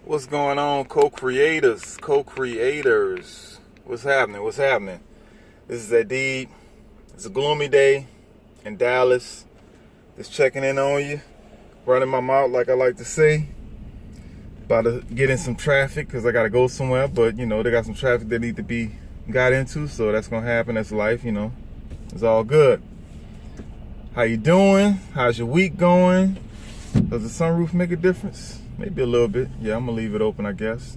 What's going on, co-creators? What's happening? This is Adib. It's a gloomy day in Dallas. Just checking in on you. Running my mouth like I like to say. About to get in some traffic because I got to go somewhere. But, they got some traffic that need to be got into. So that's going to happen. That's life, It's all good. How you doing? How's your week going? Does the sunroof make a difference? Maybe a little bit. Yeah, I'm gonna leave it open, I guess.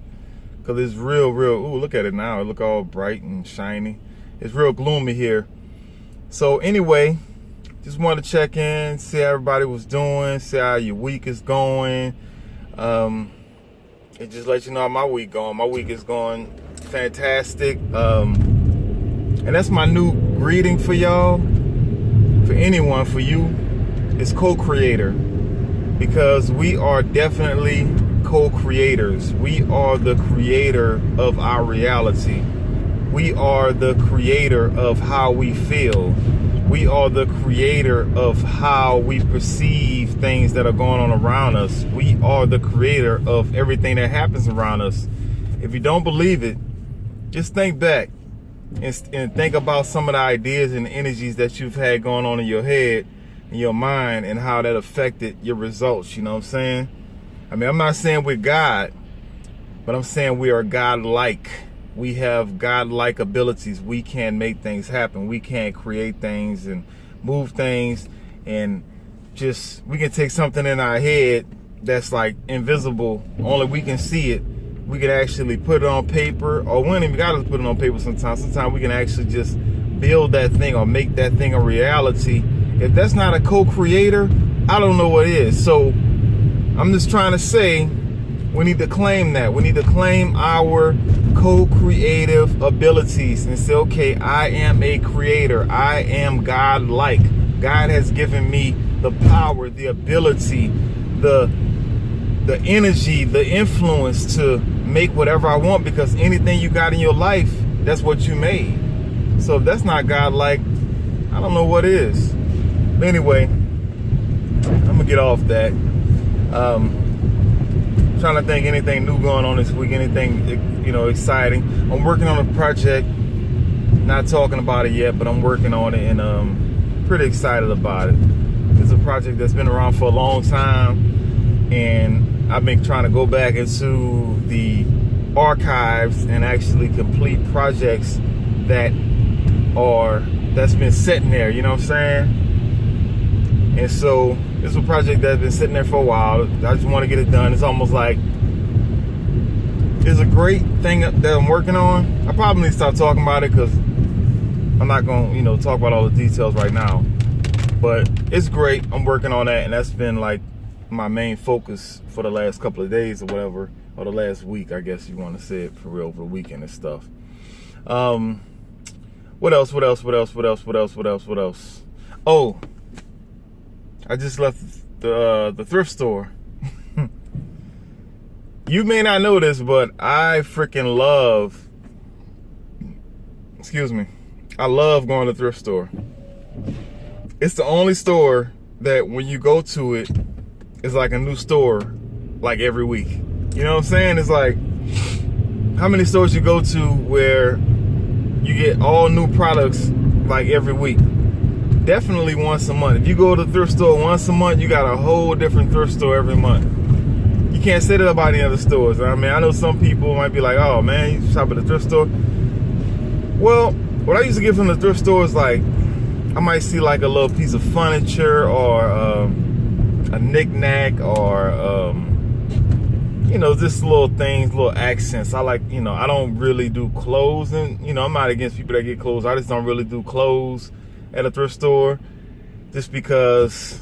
Cause it's real. Ooh, look at it now. It look all bright and shiny. It's real gloomy here. So anyway, just wanted to check in, see how everybody was doing, see how your week is going. It just let you know how my week going. My week is going fantastic. And that's my new greeting for y'all. For anyone, for you, is co-creator. Because we are definitely co-creators. We are the creator of our reality. We are the creator of how we feel. We are the creator of how we perceive things that are going on around us. We are the creator of everything that happens around us. If you don't believe it, just think back and think about some of the ideas and energies that you've had going on in your head, in your mind, and how that affected your results. You know what I'm saying? I mean, I'm not saying we're God, but I'm saying we are God-like. We have God-like abilities. We can make things happen. We can create things and move things, and just, we can take something in our head that's like invisible, only we can see it. We can actually put it on paper, or we don't even gotta put it on paper sometimes. Sometimes we can actually just build that thing or make that thing a reality. If that's not a co-creator, I don't know what is. So I'm just trying to say, we need to claim that. We need to claim our co-creative abilities and say, okay, I am a creator. I am God-like. God has given me the power, the ability, the energy, the influence to make whatever I want, because anything you got in your life, that's what you made. So if that's not God-like, I don't know what is. But anyway, I'm gonna get off that. Trying to think anything new going on this week, anything exciting. I'm working on a project, not talking about it yet, but I'm working on it, and pretty excited about it. It's a project that's been around for a long time, and I've been trying to go back into the archives and actually complete projects that's been sitting there, you know what I'm saying? And so it's a project that's been sitting there for a while. I just want to get it done. It's almost like it's a great thing that I'm working on. I probably need to stop talking about it because I'm not going to talk about all the details right now. But it's great. I'm working on that, and that's been like my main focus for the last couple of days or whatever, or the last week, I guess you want to say it for real, over the weekend and stuff. What else? Oh, I just left the thrift store. You may not know this, but I freaking love, I love going to the thrift store. It's the only store that when you go to it, it's like a new store, like every week. You know what I'm saying? It's like, how many stores you go to where you get all new products like every week? Definitely once a month. If you go to the thrift store once a month, you got a whole different thrift store every month. You can't say that about any other stores. I mean, I know some people might be like, oh man, you shop at the thrift store. Well, what I used to get from the thrift store is like, I might see like a little piece of furniture or a knick-knack or just little things, little accents. I like, I don't really do clothes, and I'm not against people that get clothes. I just don't really do clothes at a thrift store, just because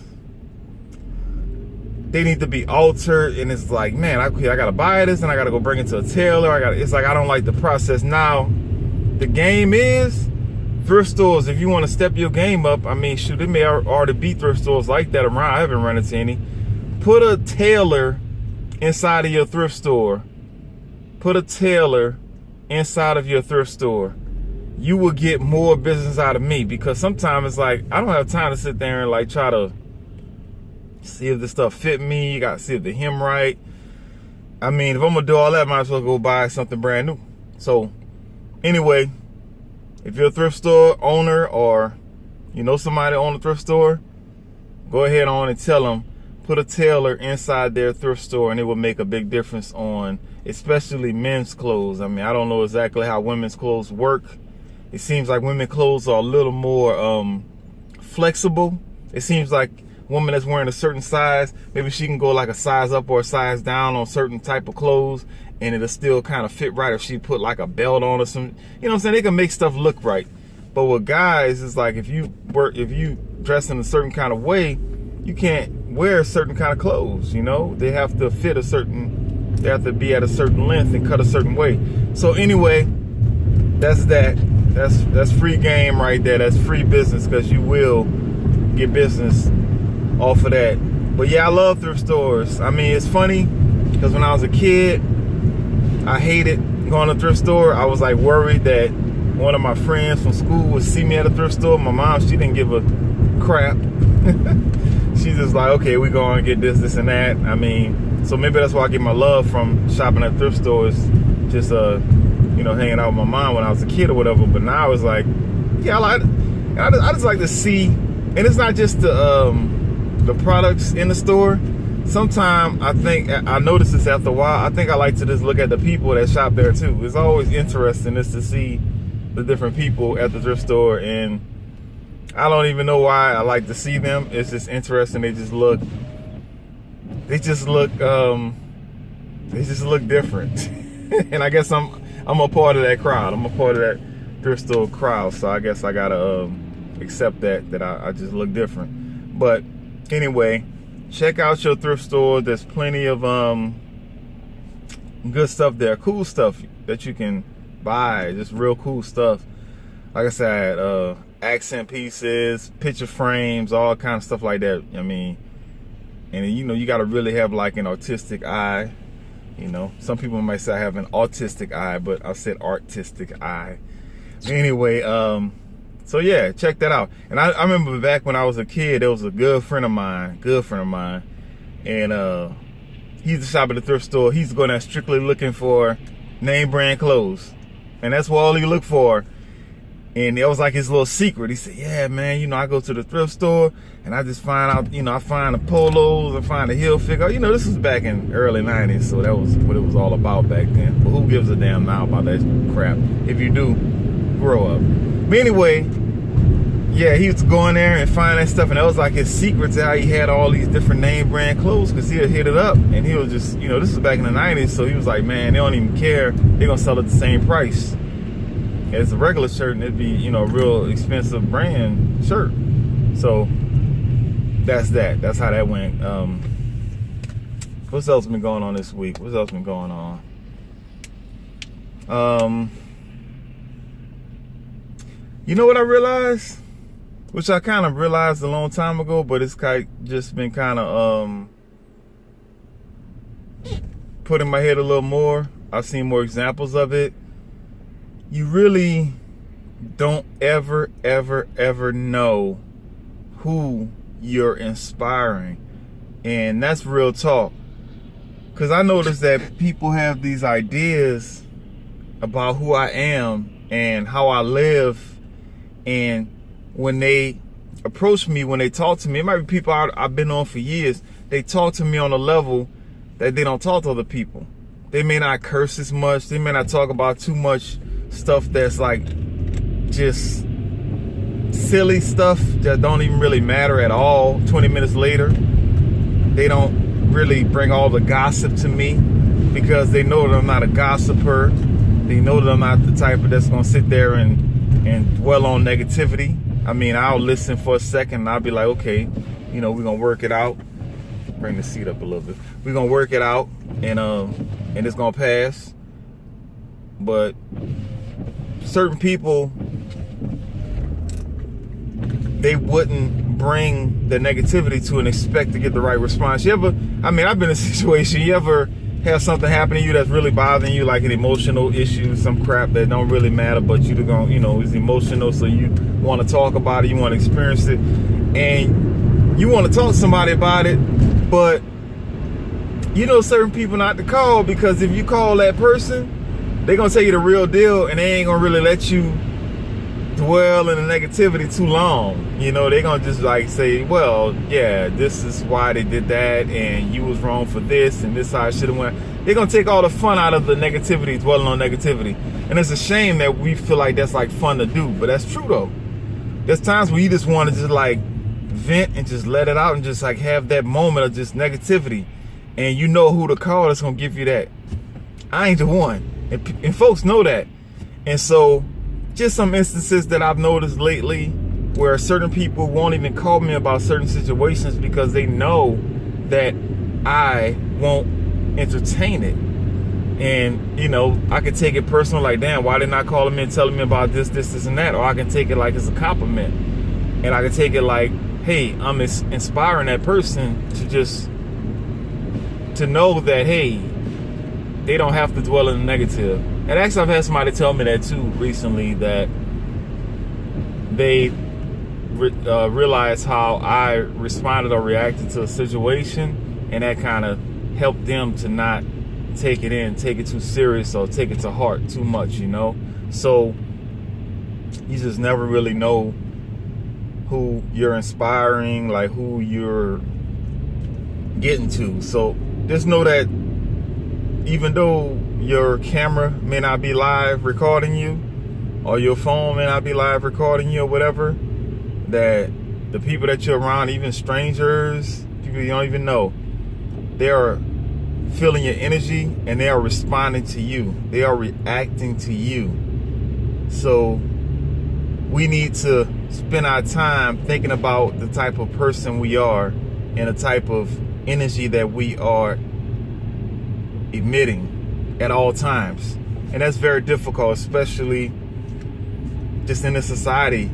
they need to be altered, and it's like, man, I gotta buy this and I gotta go bring it to a tailor. It's like, I don't like the process. Now the game is thrift stores. If you want to step your game up, I mean, shoot, there may already be thrift stores like that around. I haven't run into any. Put a tailor inside of your thrift store. Put a tailor inside of your thrift store. You will get more business out of me, because sometimes it's like, I don't have time to sit there and like try to see if this stuff fit me. You gotta see if the hem right. I mean, if I'm gonna do all that, I might as well go buy something brand new. So anyway, if you're a thrift store owner or you know somebody own a thrift store, go ahead on and tell them, put a tailor inside their thrift store, and it will make a big difference on especially men's clothes. I mean, I don't know exactly how women's clothes work. It seems like women's clothes are a little more flexible. It seems like a woman that's wearing a certain size, maybe she can go like a size up or a size down on certain type of clothes, and it'll still kind of fit right if she put like a belt on or some, you know what I'm saying? They can make stuff look right. But with guys, it's like if you dress in a certain kind of way, you can't wear certain kind of clothes, you know? They have to fit they have to be at a certain length and cut a certain way. So anyway, that's that. That's free game right there. That's free business, because you will get business off of that. But yeah, I love thrift stores. I mean, it's funny because when I was a kid, I hated going to a thrift store. I was like worried that one of my friends from school would see me at a thrift store. My mom, she didn't give a crap. She's just like, okay, we going to get this and that. I mean, so maybe that's why I get my love from shopping at thrift stores, just you know, hanging out with my mom when I was a kid or whatever. But now it's like, yeah, I just like to see, and it's not just the products in the store. Sometimes I notice this after a while. I think I like to just look at the people that shop there too. It's always interesting just to see the different people at the thrift store, and I don't even know why I like to see them. It's just interesting. They just look different. And I guess I'm a part of that crowd. I'm a part of that thrift store crowd. So I guess I gotta accept that I just look different. But anyway, check out your thrift store. There's plenty of good stuff there, cool stuff that you can buy, just real cool stuff. Like I said, accent pieces, picture frames, all kind of stuff like that. I mean, and you know, you got to really have like an artistic eye. You know, some people might say I have an autistic eye, but I said artistic eye. Anyway, so yeah, check that out. And I remember back when I was a kid, there was a good friend of mine, and he used to shop at the thrift store. He's going there strictly looking for name brand clothes, and that's what all he looked for. And it was like his little secret. He said, yeah, man, you know, I go to the thrift store and I just find out, you know, I find the polos, I find the heel figure. You know, this was back in early 90s, so that was what it was all about back then. But who gives a damn now about that crap? If you do, grow up. But anyway, yeah, he was going there and find that stuff, and that was like his secret to how he had all these different name brand clothes, because he'll hit it up, and he was just, you know, this was back in the 90s, so he was like, man, they don't even care. They're going to sell it the same price as a regular shirt, and it'd be, you know, a real expensive brand shirt. So that's that. That's how that went. What's else been going on this week? What's else been going on? You know what I realized? Which I kind of realized a long time ago, but it's just been kind of put in my head a little more. I've seen more examples of it. You really don't ever know who you're inspiring. And that's real talk. Because I noticed that people have these ideas about who I am and how I live. And when they approach me, when they talk to me, it might be people I've been on for years. They talk to me on a level that they don't talk to other people. They may not curse as much. They may not talk about too much stuff that's like just silly stuff that don't even really matter at all. 20 minutes later, they don't really bring all the gossip to me, because they know that I'm not a gossiper. They know that I'm not the type that's gonna sit there and dwell on negativity. I mean, I'll listen for a second and I'll be like, okay, you know, we're gonna work it out. Bring the seat up a little bit. We're gonna work it out, and it's gonna pass. But certain people, they wouldn't bring the negativity to and expect to get the right response. I've been in a situation, you ever have something happen to you that's really bothering you, like an emotional issue, some crap that don't really matter, but it's emotional, so you want to talk about it, you want to experience it, and you want to talk to somebody about it, but you know certain people not to call, because if you call that person, they're gonna tell you the real deal, and they ain't gonna really let you dwell in the negativity too long. You know, they're gonna just like say, well, yeah, this is why they did that, and you was wrong for this, and this how I should have went. They're gonna take all the fun out of the negativity, dwelling on negativity. And it's a shame that we feel like that's like fun to do, but that's true though. There's times where you just want to just like vent and just let it out and just like have that moment of just negativity, and you know who to call that's gonna give you that. I ain't the one, and folks know that. And so just some instances that I've noticed lately where certain people won't even call me about certain situations because they know that I won't entertain it. And, you know, I can take it personal, like, damn, why didn't I call me and telling me about this, and that? Or I can take it like it's a compliment. And I can take it like, hey, I'm inspiring that person to know that, hey, they don't have to dwell in the negative. And actually, I've had somebody tell me that too recently, that they realized how I responded or reacted to a situation, and that kind of helped them to not take it too serious or take it to heart too much, you know. So you just never really know who you're inspiring, like who you're getting to. So just know that even though your camera may not be live recording you, or your phone may not be live recording you, or whatever, that the people that you're around, even strangers, people you don't even know, they are feeling your energy, and they are responding to you. They are reacting to you. So we need to spend our time thinking about the type of person we are and the type of energy that we are emitting at all times. And that's very difficult, especially just in this society.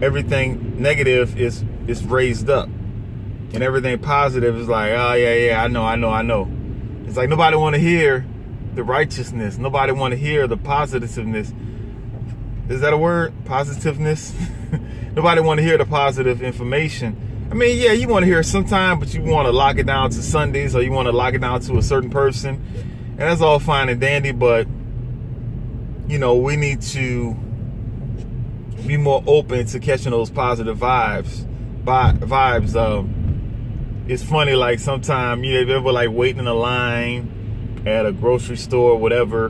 Everything negative is raised up, and everything positive is like, oh yeah, I know. It's like nobody want to hear the righteousness. Nobody want to hear the positiveness. Is that a word? Positiveness? Nobody want to hear the positive information. I mean, yeah, you want to hear it sometime, but you want to lock it down to Sundays, or you want to lock it down to a certain person. And that's all fine and dandy, but, you know, we need to be more open to catching those positive vibes. It's funny, like sometimes you ever like waiting in a line at a grocery store or whatever,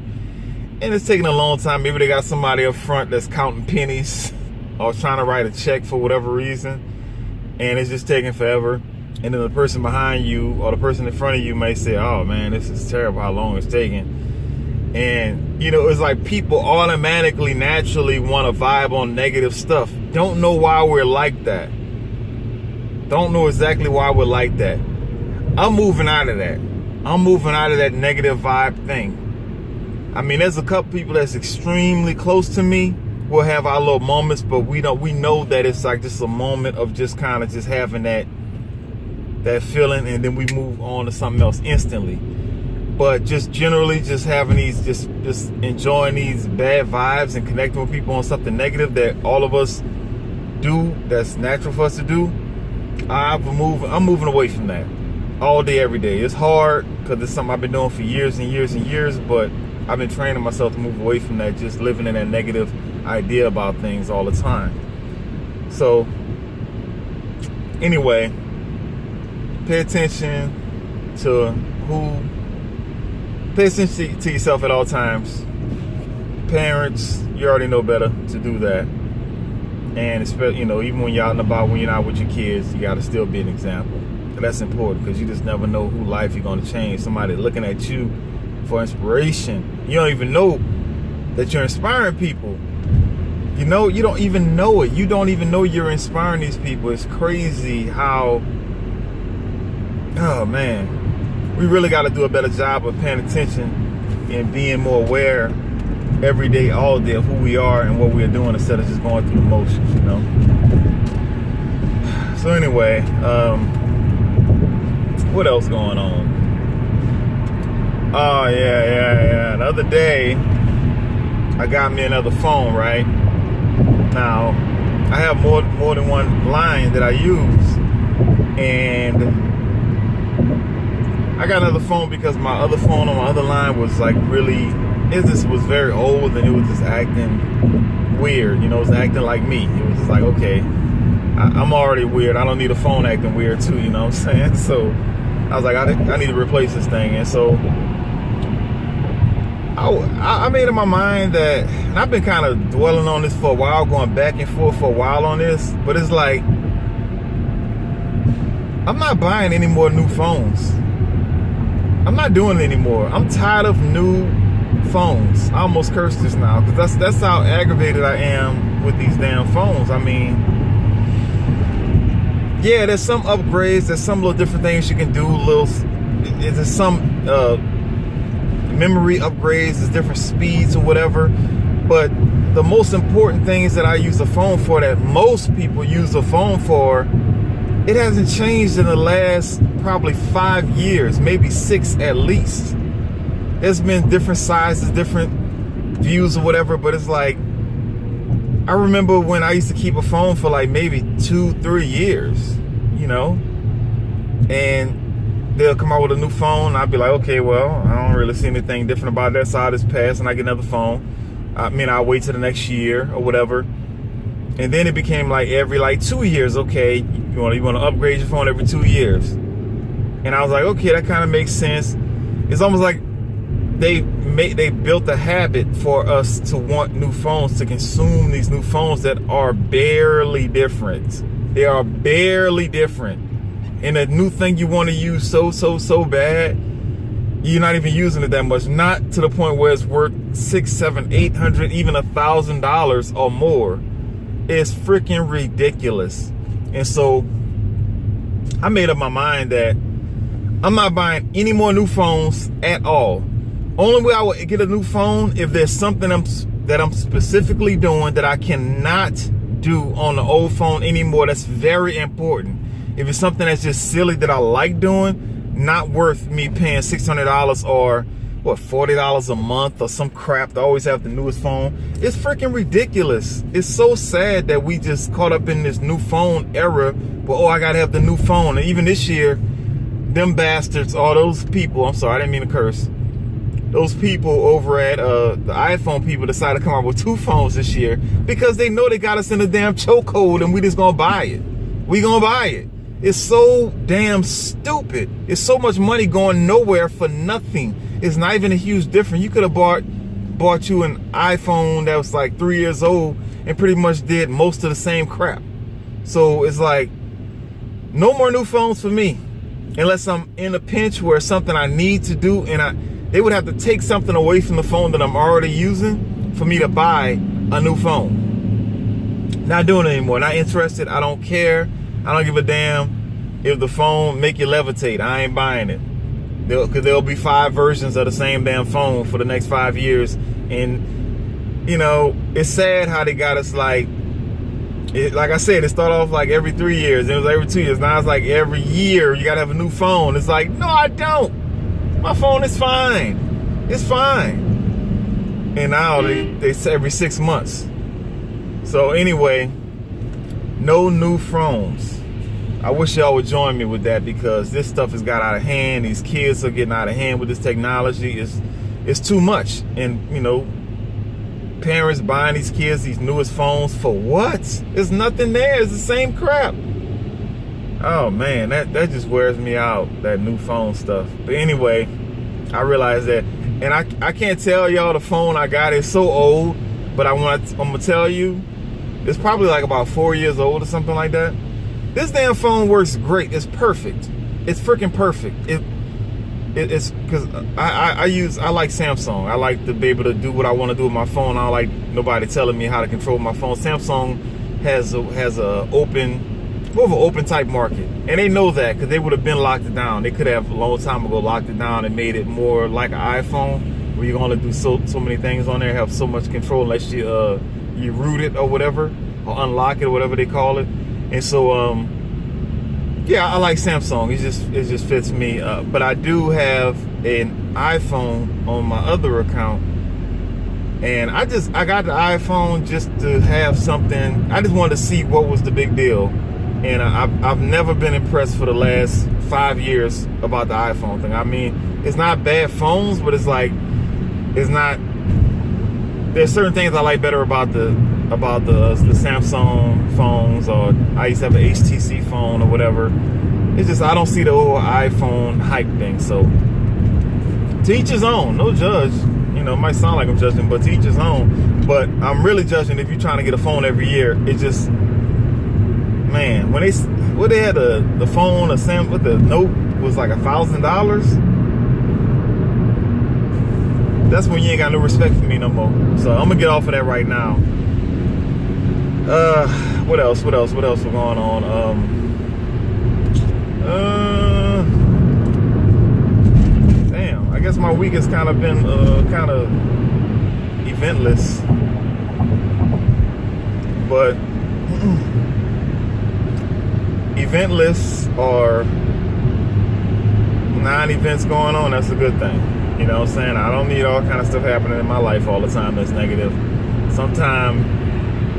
and it's taking a long time. Maybe they got somebody up front that's counting pennies or trying to write a check for whatever reason, and it's just taking forever. And then the person behind you or the person in front of you may say, oh man, this is terrible how long it's taking. And you know, it's like people automatically, naturally want to vibe on negative stuff. Don't know why we're like that. Don't know exactly why we're like that. I'm moving out of that. I'm moving out of that negative vibe thing. I mean, there's a couple people that's extremely close to me. We'll have our little moments, but we know that it's like just a moment of just kind of just having that feeling, and then we move on to something else instantly. But just generally just having these, just enjoying these bad vibes and connecting with people on something negative that all of us do, that's natural for us to do, I'm moving away from that all day, every day. It's hard because it's something I've been doing for years and years and years, but I've been training myself to move away from that, just living in that negative idea about things all the time. So anyway, pay attention to yourself at all times. Parents, you already know better to do that. And especially, you know, even when you're out and about, when you're not with your kids, you got to still be an example. And that's important, because you just never know who life you're going to change. Somebody looking at you for inspiration. You don't even know that you're inspiring people. You know, you don't even know it. You don't even know you're inspiring these people. It's crazy how, oh man, we really got to do a better job of paying attention and being more aware every day, all day, of who we are and what we're doing, instead of just going through the motions, you know. So anyway, what else going on? Oh yeah. The other day, I got me another phone, right? Now, I have more than one line that I use, and I got another phone because my other phone on my other line was like really, it just was very old and it was just acting weird. You know, it was acting like me. It was just like, okay, I'm already weird. I don't need a phone acting weird too, you know what I'm saying? So I was like, I need to replace this thing. And so I made up my mind that, and I've been kind of dwelling on this for a while, going back and forth for a while on this, but it's like, I'm not buying any more new phones. I'm not doing it anymore. I'm tired of new phones. I almost cursed this now because that's how aggravated I am with these damn phones. I mean, yeah, there's some upgrades. There's some little different things you can do. There's some memory upgrades. There's different speeds or whatever. But the most important things that I use the phone for, that most people use the phone for, it hasn't changed in the last probably 5 years, maybe 6 at least. There's been different sizes, different views or whatever, but it's like, I remember when I used to keep a phone for like maybe 2-3 years, you know, and they'll come out with a new phone and I'd be like, okay, well, I don't really see anything different about that, so I'll just pass and I get another phone. I mean, I'll wait till the next year or whatever. And then it became like every like 2 years, okay, you want to upgrade your phone every 2 years. And I was like, okay, that kind of makes sense. It's almost like they built a habit for us to want new phones, to consume these new phones that are barely different. They are barely different. And a new thing you want to use so bad, you're not even using it that much. Not to the point where it's worth $600, $700, $800, even $1,000 or more. It's freaking ridiculous. And so I made up my mind that I'm not buying any more new phones at all. Only way I would get a new phone if there's something that I'm specifically doing that I cannot do on the old phone anymore. That's very important. If it's something that's just silly that I like doing, not worth me paying $600 or what, $40 a month or some crap to always have the newest phone. It's freaking ridiculous. It's so sad that we just caught up in this new phone era. But I gotta have the new phone. And even this year, them bastards, all those people, I'm sorry, I didn't mean to curse. Those people over at the iPhone people decided to come out with 2 phones this year because they know they got us in a damn chokehold and we just gonna buy it. We gonna buy it. It's so damn stupid. It's so much money going nowhere for nothing. It's not even a huge difference. You could have bought you an iPhone that was like 3 years old and pretty much did most of the same crap. So it's like, no more new phones for me. Unless I'm in a pinch where it's something I need to do, and they would have to take something away from the phone that I'm already using for me to buy a new phone. Not doing it anymore. Not interested. I don't care. I don't give a damn if the phone make you levitate. I ain't buying it. Because there'll be 5 versions of the same damn phone for the next 5 years. And, you know, it's sad how they got us like I said, it started off like every 3 years. It was every 2 years. Now it's like every year you got to have a new phone. It's like, no, I don't. My phone is fine. It's fine. And now they say every 6 months. So anyway, no new phones. I wish y'all would join me with that because this stuff has got out of hand. These kids are getting out of hand with this technology. It's too much. And, you know, parents buying these kids these newest phones for what? There's nothing there. It's the same crap. Oh, man, that just wears me out, that new phone stuff. But anyway, I realized that. And I can't tell y'all the phone I got is so old, but I'm going to tell you, it's probably like about 4 years old or something like that. This damn phone works great. It's perfect. It's freaking perfect. It's because I like Samsung. I like to be able to do what I want to do with my phone. I don't like nobody telling me how to control my phone. Samsung has a more of an open type market, and they know that because they would have been locked it down. They could have a long time ago locked it down and made it more like an iPhone, where you can only do so many things on there, have so much control unless you root it or whatever, or unlock it or whatever they call it. And so yeah, I like Samsung. It just fits me. But I do have an iPhone on my other account, and I got the iPhone just to have something. I just wanted to see what was the big deal. And I've never been impressed for the last 5 years about the iPhone thing. I mean, it's not bad phones, but it's like, it's not, there's certain things I like better about the Samsung phones, or I used to have an HTC phone or whatever. It's just, I don't see the whole iPhone hype thing. So to each his own, no judge. You know, it might sound like I'm judging, but to each his own. But I'm really judging if you're trying to get a phone every year. It just, man, when they had the phone, with the Note was like $1,000. That's when you ain't got no respect for me no more. So I'm gonna get off of that right now. What else was going on? Damn, I guess my week has kind of been kind of eventless, but eventless or non-events going on, that's a good thing. You know what I'm saying? I don't need all kind of stuff happening in my life all the time that's negative. Sometimes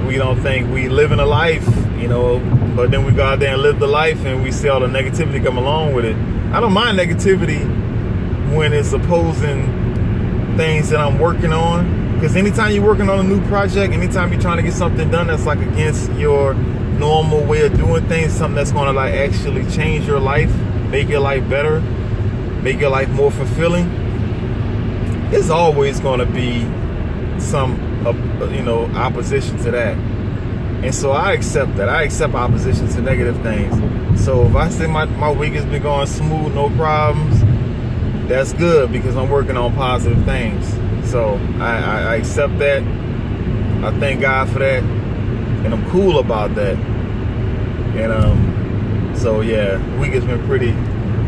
we don't think we live in a life, you know, but then we go out there and live the life and we see all the negativity come along with it. I don't mind negativity when it's opposing things that I'm working on, because anytime you're working on a new project, anytime you're trying to get something done that's like against your normal way of doing things, something that's going to like actually change your life, make your life better, make your life more fulfilling, there's always going to be some opposition to that. And so I accept that. I accept opposition to negative things. So if I say my week has been going smooth, no problems, that's good, because I'm working on positive things. So I accept that. I thank God for that, and I'm cool about that. And so yeah, the week has been pretty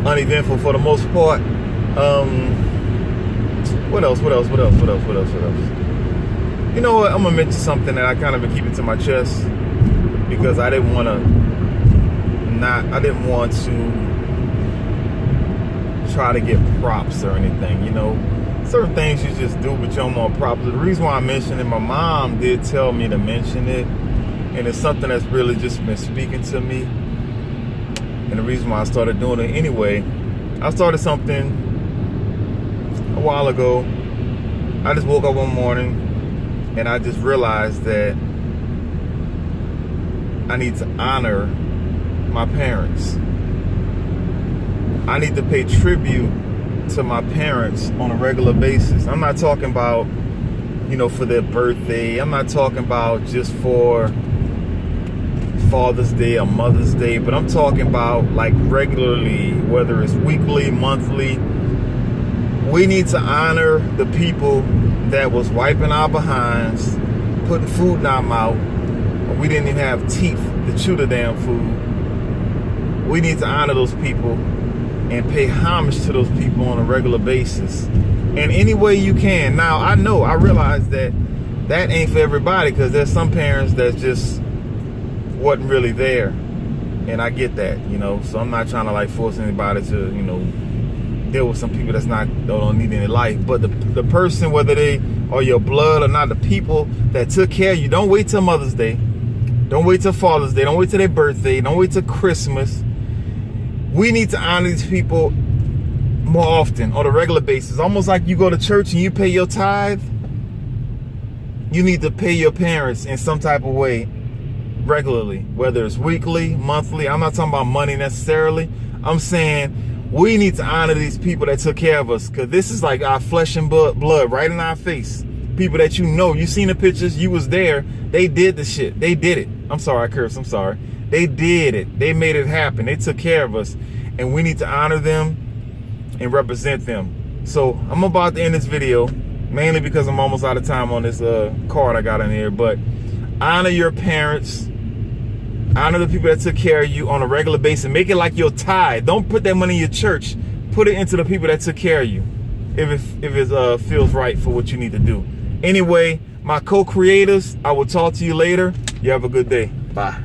uneventful for the most part. What else? You know what? I'm gonna mention something that I kind of been keeping to my chest, because I didn't want to try to get props or anything. You know, certain things you just do, but you don't want props. The reason why I mentioned it, my mom did tell me to mention it, and it's something that's really just been speaking to me. And the reason why I started doing it anyway, I started something a while ago. I just woke up one morning and I just realized that I need to honor my parents. I need to pay tribute to my parents on a regular basis. I'm not talking about, you know, for their birthday. I'm not talking about just for Father's Day or Mother's Day, but I'm talking about like regularly, whether it's weekly, monthly. We need to honor the people that was wiping our behinds, putting food in our mouth. We didn't even have teeth to chew the damn food. We need to honor those people and pay homage to those people on a regular basis. And any way you can. Now, I realize that ain't for everybody, because there's some parents that just wasn't really there. And I get that, you know. So I'm not trying to like force anybody to, you know, deal with some people that's don't need any life. But the person, whether they are your blood or not, the people that took care of you, don't wait till Mother's Day. Don't wait till Father's Day. Don't wait till their birthday. Don't wait till Christmas. We need to honor these people more often, on a regular basis. Almost like you go to church and you pay your tithe. You need to pay your parents in some type of way regularly, whether it's weekly, monthly. I'm not talking about money necessarily. I'm saying we need to honor these people that took care of us, because this is like our flesh and blood right in our face. People that you know, you seen the pictures, you was there, they did the shit. They did it. I'm sorry, I cursed, I'm sorry. They did it. They made it happen. They took care of us, and we need to honor them and represent them. So I'm about to end this video, mainly because I'm almost out of time on this card I got in here. But honor your parents. Honor the people that took care of you on a regular basis. Make it like your tithe. Don't put that money in your church. Put it into the people that took care of you, if it feels right for what you need to do. Anyway, my co-creators, I will talk to you later. You have a good day. Bye.